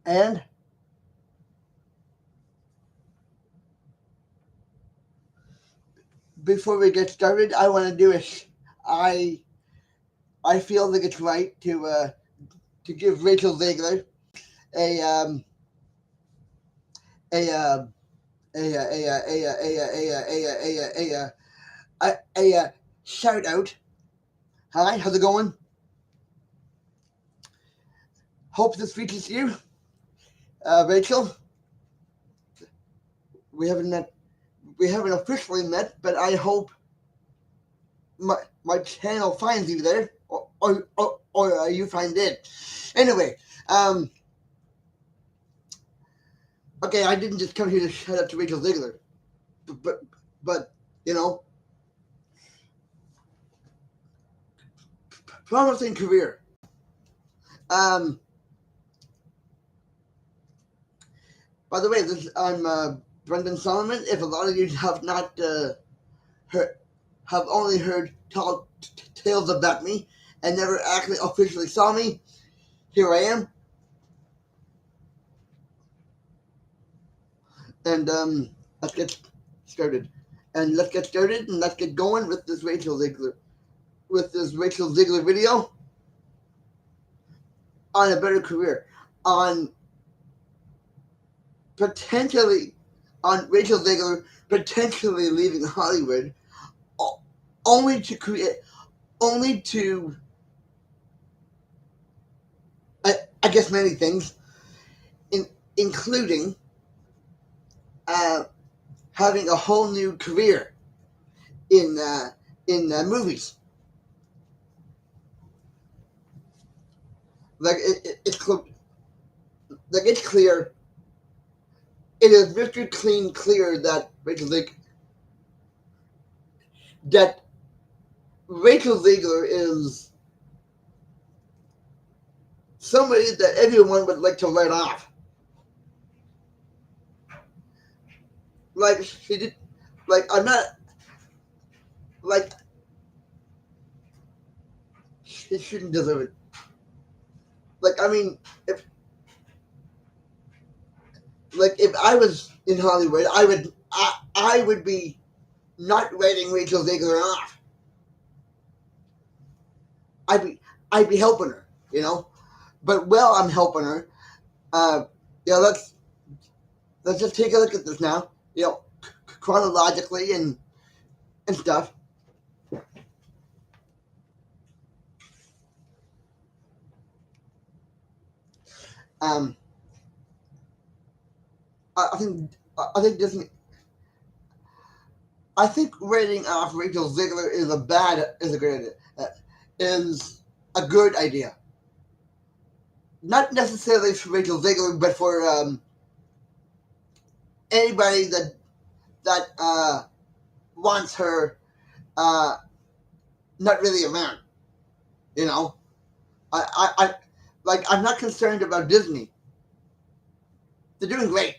And before we get started, I want to do I I feel like it's right to give Rachel Zegler a a a shout out. Hi, how's it going? Hope this reaches you, Rachel. We haven't met, we haven't officially met, but I hope my channel finds you there, or you find it. Anyway, um, okay, I didn't just come here to shout out to Rachel Zegler, but but you know, promising career. Um, by the way, I'm Brendan Solomon. If a lot of you have not heard, have only heard tales about me and never actually officially saw me, here I am. And let's get started. And let's get started and let's get going with this Rachel Zegler video on a better career, on potentially on Rachel Zegler potentially leaving Hollywood, only to create, only to I guess many things, including uh, having a whole new career in movies. Like it's clear. It is Mr. Clear that that Rachel Zegler is somebody that everyone would like to write off. Like she did. Like I'm not. Like she shouldn't deserve it. Like I mean, if I was in Hollywood, I would be not writing Rachel Zegler off. I'd be helping her, you know. But while I'm helping her, yeah, let's just take a look at this now, you know, chronologically and stuff. Um, I think Disney. I think writing off Rachel Zegler is a good idea. Not necessarily for Rachel Zegler, but for anybody that wants her not really around. You know, I like I'm not concerned about Disney. They're doing great,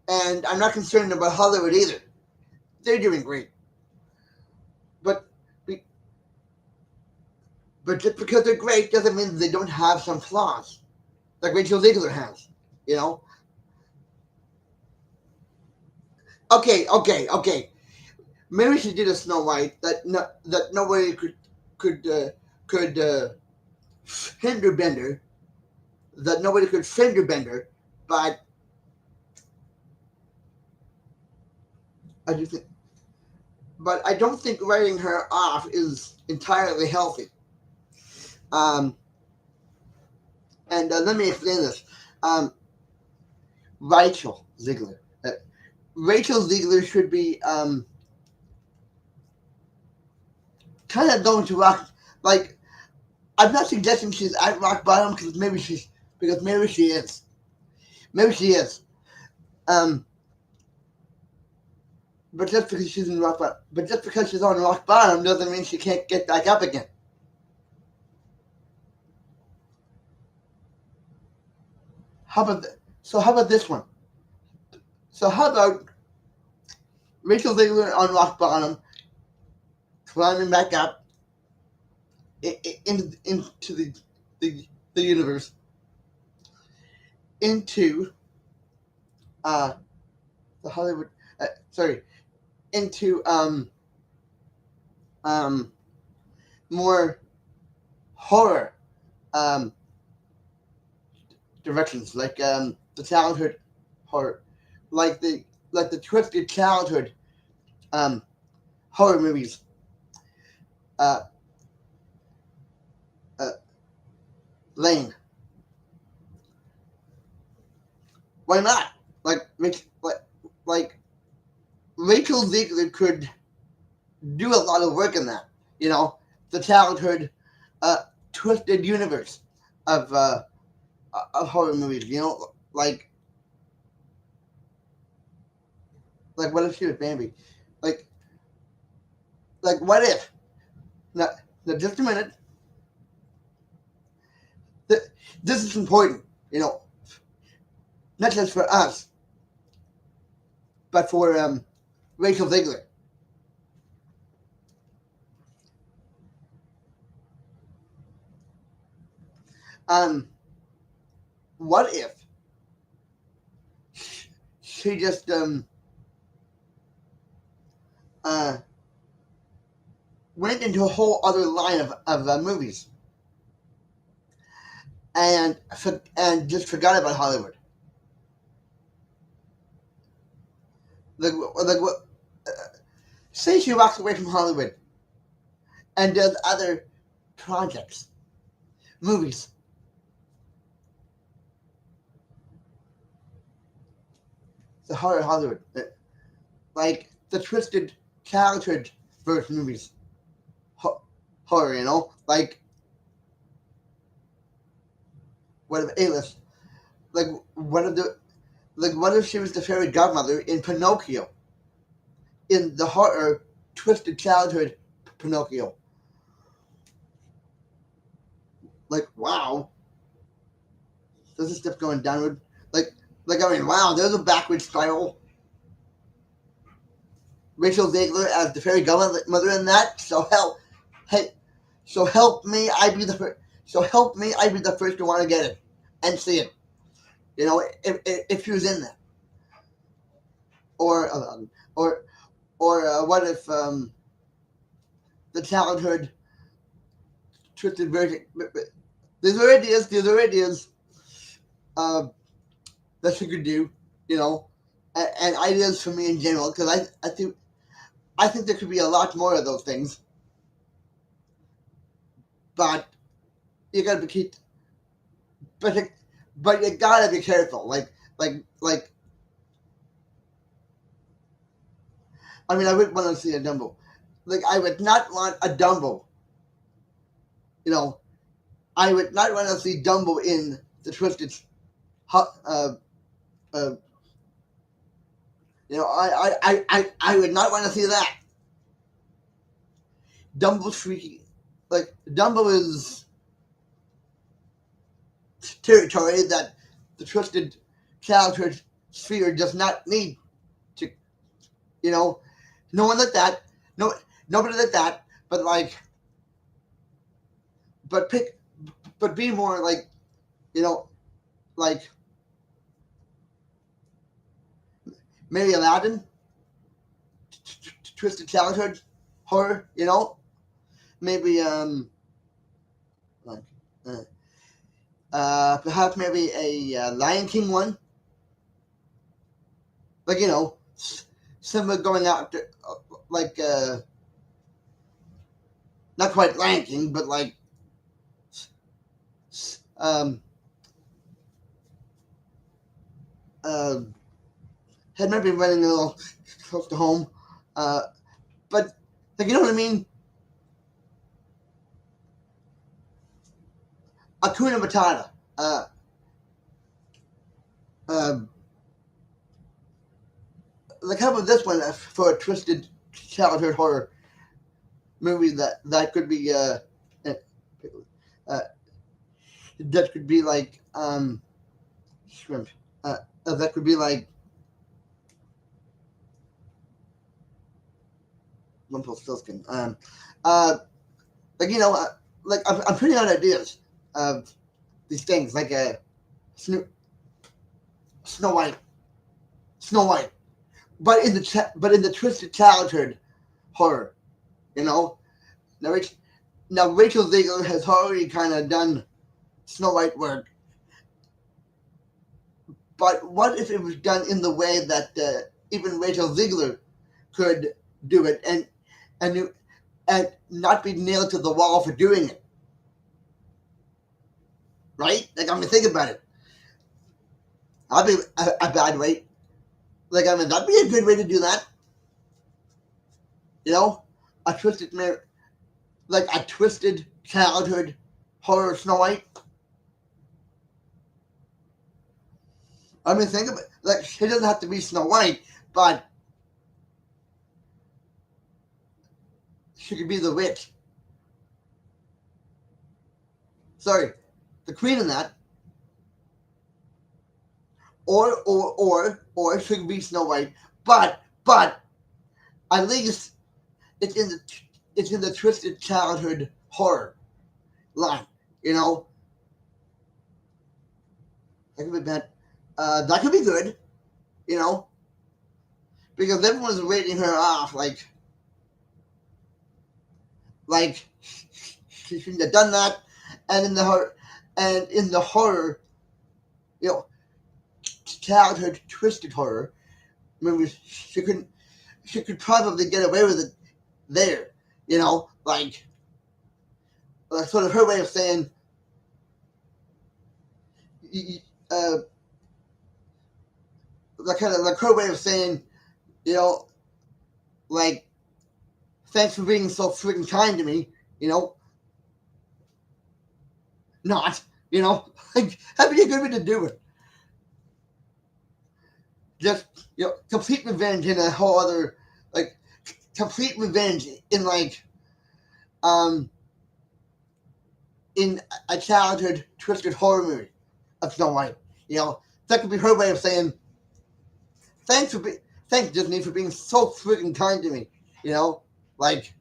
and I'm not concerned about Hollywood either. They're doing great, but but just because they're great doesn't mean they don't have some flaws, like Rachel Zegler has. You know. Okay. Maybe she did a Snow White that nobody could could fender bender, that nobody could fender bender, but I do think, but I don't think writing her off is entirely healthy. Um, and let me explain this. Um, Rachel Zegler. Rachel Zegler should be kind of going to rock. Like I'm not suggesting she's at rock bottom because maybe she is. Maybe she is. Um, but just because she's in rock bottom, but just because she's on rock bottom doesn't mean she can't get back up again. How about how about this one? So how about Rachel Zegler on rock bottom, climbing back up into the universe, into the Hollywood, sorry, into um, more horror um, directions, like the childhood horror, like the twisted childhood um, horror movies. Uh, uh, Lane, why not? Like, like Rachel Zegler could do a lot of work in that. You know, the childhood uh, twisted universe of horror movies. You know, like what if she was Bambi? Like what if? Now, now just a minute. This is important. You know, not just for us, but for Rachel Zegler. Um, what if she just uh, went into a whole other line of movies and just forgot about Hollywood? What? Say she walks away from Hollywood and does other projects, movies, the horror Hollywood, like the twisted childhood version movies, horror. You know, like what if A-list? Like what if the what if she was the fairy godmother in Pinocchio, in the horror twisted childhood Pinocchio? Like wow, this is stuff going downward. Like I mean, wow, there's a backward spiral. Rachel Zegler as the fairy godmother in that. So help, hey, so help me, I be the first. So help me, I be the first to want to get it and see it. You know, if she was in that, or what if the childhood twisted version? These are ideas. These are ideas uh, that she could do. You know, and ideas for me in general because I think there could be a lot more of those things, but you gotta be keep, but but you gotta be careful. Like I mean, I wouldn't want to see a Dumbo. Like I would not want a Dumbo. You know, I would not want to see Dumbo in the twisted. Uh, uh, you know, I would not want to see that. Dumbo's freaky. Like Dumbo is territory that the twisted childhood sphere does not need to. You know, no one like that. No, nobody like that. But like, but pick, but be more like, you know, like maybe Aladdin, twisted childhood horror. You know, maybe like uh, perhaps maybe a Lion King one. Like you know, Simba going out to, like not quite Lion King, but like um uh had maybe running a little close to home, uh, but like you know what I mean. Akuna Matata. Uh, uh, like how about this one for a twisted childhood horror movie that could be uh, that could be like shrimp. That could be like Rumpelstiltskin. Uh, like you know, like I'm putting out ideas of these things, like a Snoop. Snow White, Snow White, but in the twisted childhood horror, you know. Now, now Rachel Zegler has already kind of done Snow White work, but what if it was done in the way that even Rachel Zegler could do it, and and not be nailed to the wall for doing it, right? Like, I mean, think about it. That'd be a bad way. Like, I mean, that'd be a good way to do that. You know, a twisted like a twisted childhood horror Snow White. I mean, think about it. Like, she doesn't have to be Snow White, but she could be the witch. Sorry, the queen in that. Or she could be Snow White, but at least it's in the it's in the twisted childhood horror line. You know, that could be bad. That could be good. You know, because everyone's rating her off like she shouldn't have done that, and in the horror, you know, childhood twisted horror movies, she could probably get away with it there. You know, like sort of her way of saying, uh, like kind of like her way of saying, you know, like, thanks for being so freaking kind to me. You know, not, you know, like, that'd be a good way to do it. Just, you know, complete revenge in a whole other, like, complete revenge in um in a childhood twisted horror movie of Snow White. You know, that could be her way of saying, thanks Disney for being so freaking kind to me. You know, like,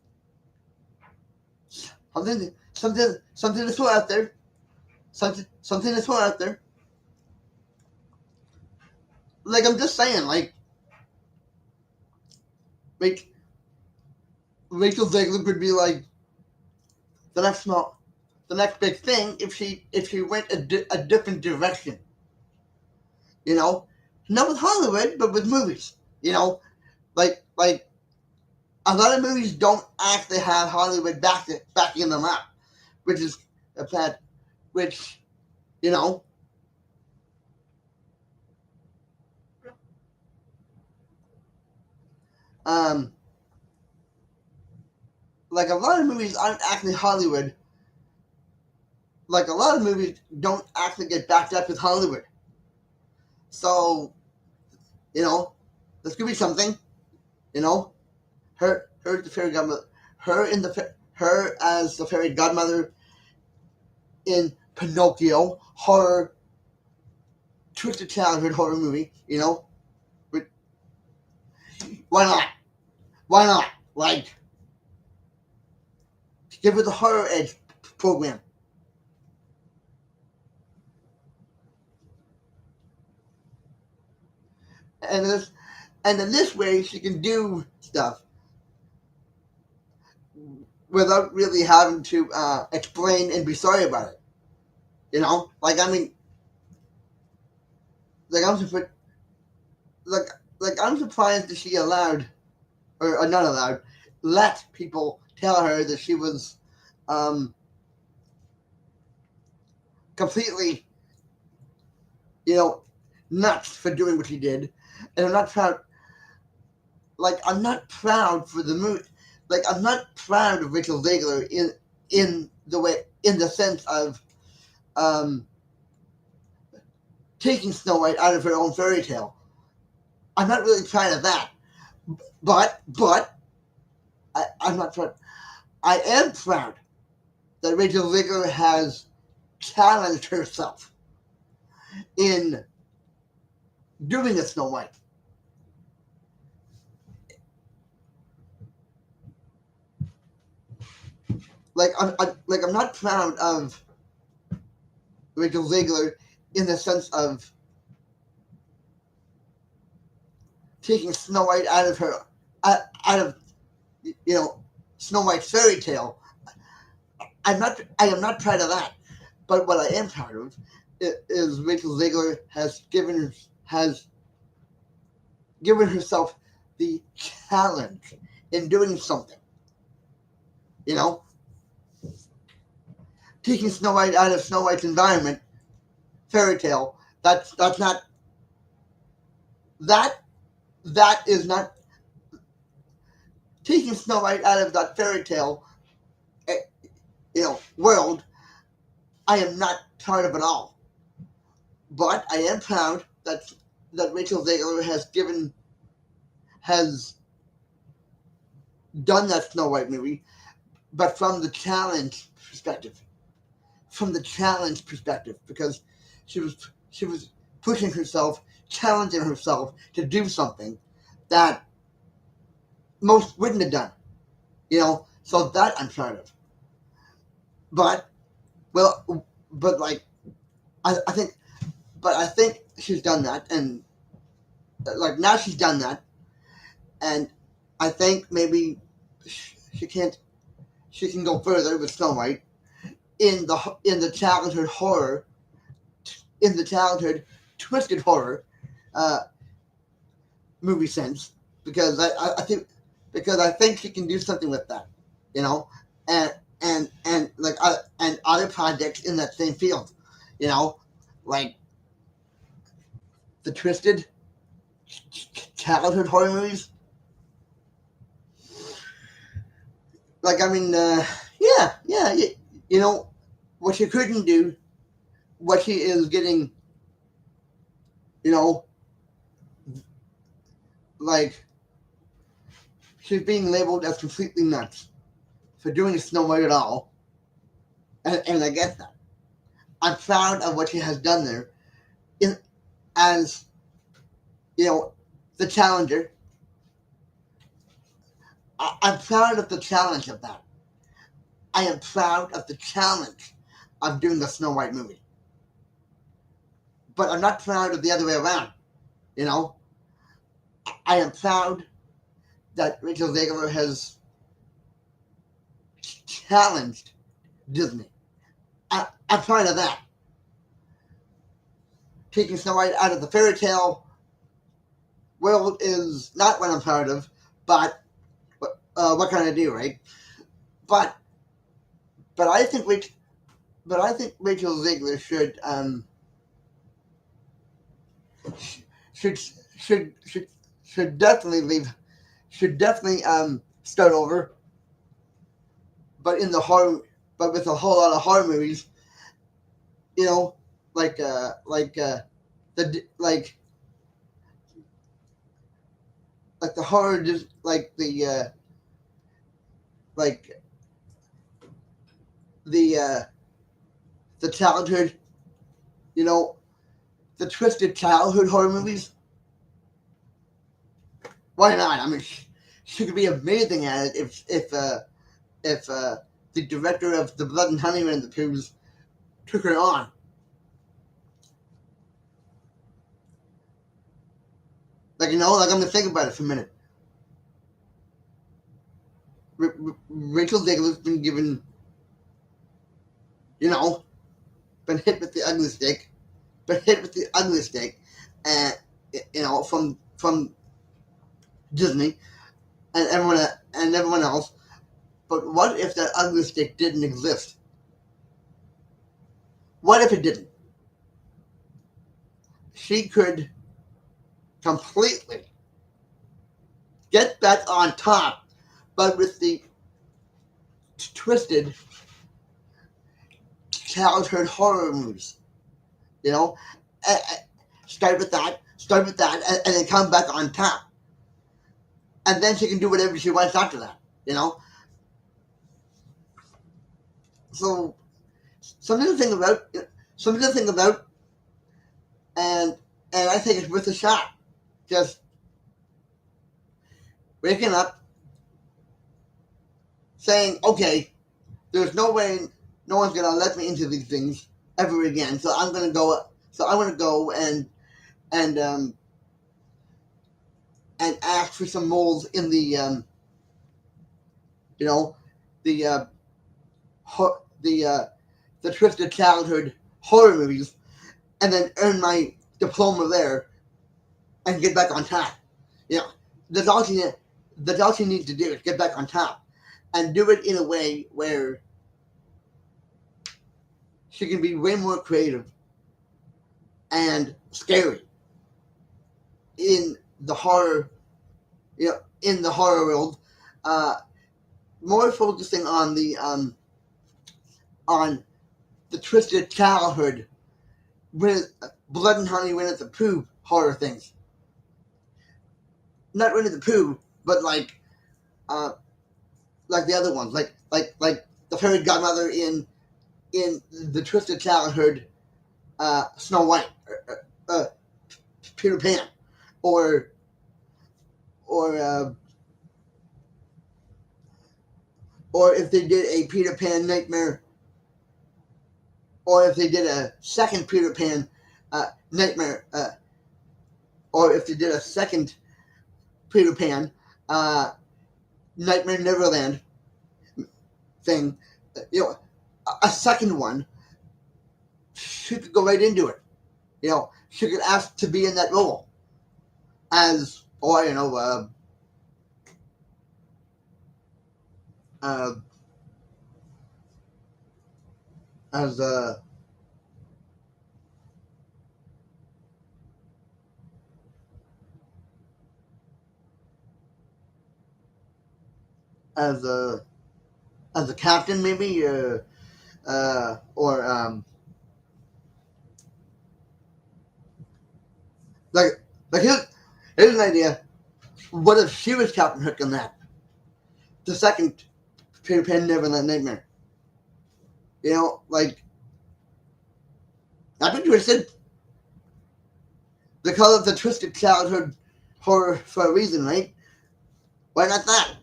something to throw out there. Something to throw out there. Like, I'm just saying, like Rachel Zegler could be like the the next big thing if she went a different direction. You know, not with Hollywood, but with movies. You know, like a lot of movies don't actually have Hollywood backing them up, which is a bad, which, you know, um, like a lot of movies aren't actually Hollywood. Like, a lot of movies don't actually get backed up with Hollywood. So, you know, this could be something. You know, her the fairy godmother, her as the fairy godmother in Pinocchio horror, twisted childhood horror movie. You know, but why not? Why not? Like, give her the horror edge program. And this, and in this way, she can do stuff without really having to explain and be sorry about it. You know, like, I mean, like I'm surprised, like like I'm surprised that she allowed, or not allowed, let people tell her that she was um, completely, you know, nuts for doing what she did, and I'm not proud. Like, I'm not proud for the movie. Like, I'm not proud of Rachel Zegler in the sense of um, taking Snow White out of her own fairy tale. I'm not really proud of that. But I'm not proud. I am proud that Rachel Zegler has challenged herself in doing a Snow White. I'm not proud of Rachel Zegler in the sense of taking Snow White out of her, out of, you know, Snow White's fairy tale. I am not proud of that. But what I am proud of is Rachel Zegler has given herself the challenge in doing something. You know, taking Snow White out of Snow White's environment, fairy tale. That's not that that is not taking Snow White out of that fairy tale, eh, world. I am not proud of it all, but I am proud that Rachel Zegler has done that Snow White movie, but from the challenge perspective. From the challenge perspective, because she was pushing herself, challenging herself to do something that most wouldn't have done. So that I'm proud of. But well, but like I think, but I think she's done that, and like now she's done that, and I think maybe she can't. She can go further with Snow White in the childhood horror, in the childhood twisted horror uh, movie sense, because I think she can do something with that, you know, and and other projects in that same field, you know, like the twisted childhood horror movies. Like I mean, yeah, you know what she couldn't do, what she is getting, you know, like she's being labeled as completely nuts for doing Snow White at all, and I get that. I'm proud of what she has done there, in, as the challenger. I'm proud of the challenge of that. I am proud of the challenge of doing the Snow White movie. But I'm not proud of the other way around. You know, I am proud that Rachel Zegler has challenged Disney. I'm proud of that. Taking Snow White out of the fairy tale world is not what I'm proud of, but what can I do, right? But I think Rachel Zegler should should should should definitely leave. Should definitely start over, but in the horror, but with a whole lot of horror movies, you know, the like the horror, just like the childhood, you know, the twisted childhood horror movies. Why not? I mean, she could be amazing at it if the director of The Blood and Honey and the Poos took her on. Like like I'm gonna think about it for a minute. Rachel Zegler's been given, you know, been hit with the ugly stick, and from Disney and everyone else. But what if that ugly stick didn't exist? What if it didn't? She could completely get back on top, but with the twisted childhood horror movies. You know, start with that, and then come back on top, and then she can do whatever she wants after that. You know, so something to think about. Something to think about, and I think it's worth a shot. Just waking up, saying, "Okay, there's no way, no one's gonna let me into these things ever again. So I'm gonna go. So I want to go and and asked for some roles in the you know, the the the Twisted Childhood horror movies, and then earn my diploma there and get back on top. You know, that's all she that's all she needs to do is get back on top, and do it in a way where she can be way more creative and scary in the horror, in the horror world. Uh, More focusing on the Twisted Childhood, Blood and Honey, Winnie the Pooh horror things. Not Winnie the Pooh, but like the other ones, like the fairy godmother in the Twisted Childhood, Snow White, uh, Peter Pan, or or uh, or if they did a Peter Pan nightmare, or if they did a second Peter Pan nightmare, or if they did a second Peter Pan Nightmare Neverland thing, a second one, she could go right into it. She could ask to be in that role as, or uh, as as a as a captain, maybe, or like here's an idea. What if she was Captain Hook in that? The second Peter Pan Neverland Nightmare. Like, I've been twisted. They call it the Twisted Childhood horror for a reason, right? Why not that?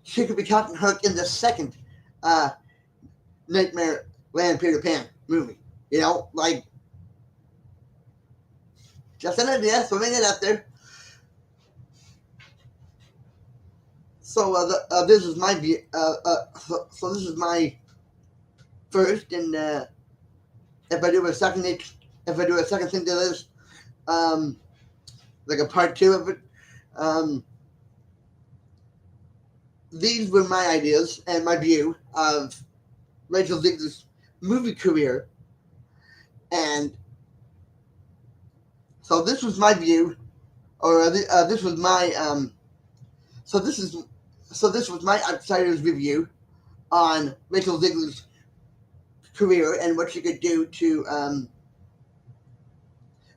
She could be Captain Hook in the second uh, Nightmare Land Peter Pan movie. Like, just an idea, throwing it out there. So this is my view. So this is my first, and if I do a second thing to this, like a part two of it, these were my ideas and my view of Rachel Zegler's movie career, and so this was my view, or this was my so this was my outsider's review on Rachel Zegler's career and what she could do to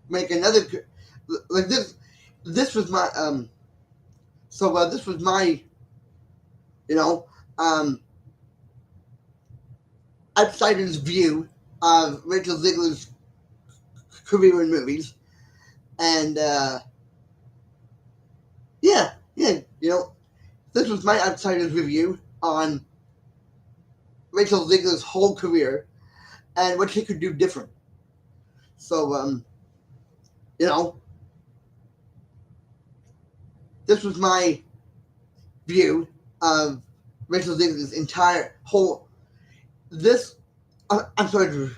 make another, like this. This was my this was my outsider's view of Rachel Zegler's career in movies, and yeah, this was my outsider's review on Rachel Zegler's whole career and what she could do different. So this was my view of Rachel Zegler's entire whole. This, I'm sorry.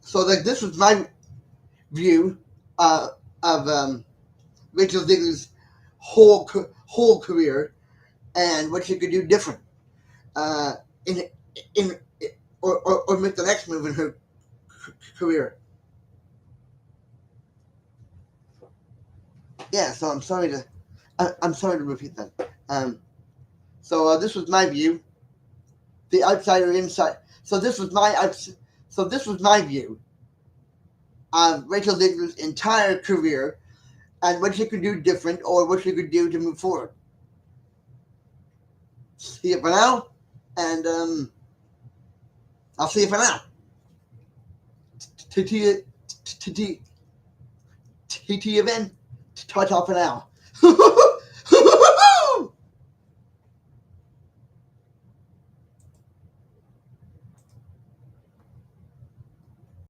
So like this was my view of Rachel Zegler's whole career and what she could do different in or make the next move in her career. Yeah, so I'm sorry to repeat that. So this was my view, the outsider inside. So this was my view of Rachel Zegler's entire career and what she could do different or what she could do to move forward. See you for now, and I'll see you for now. TT event. Ta-ta for now.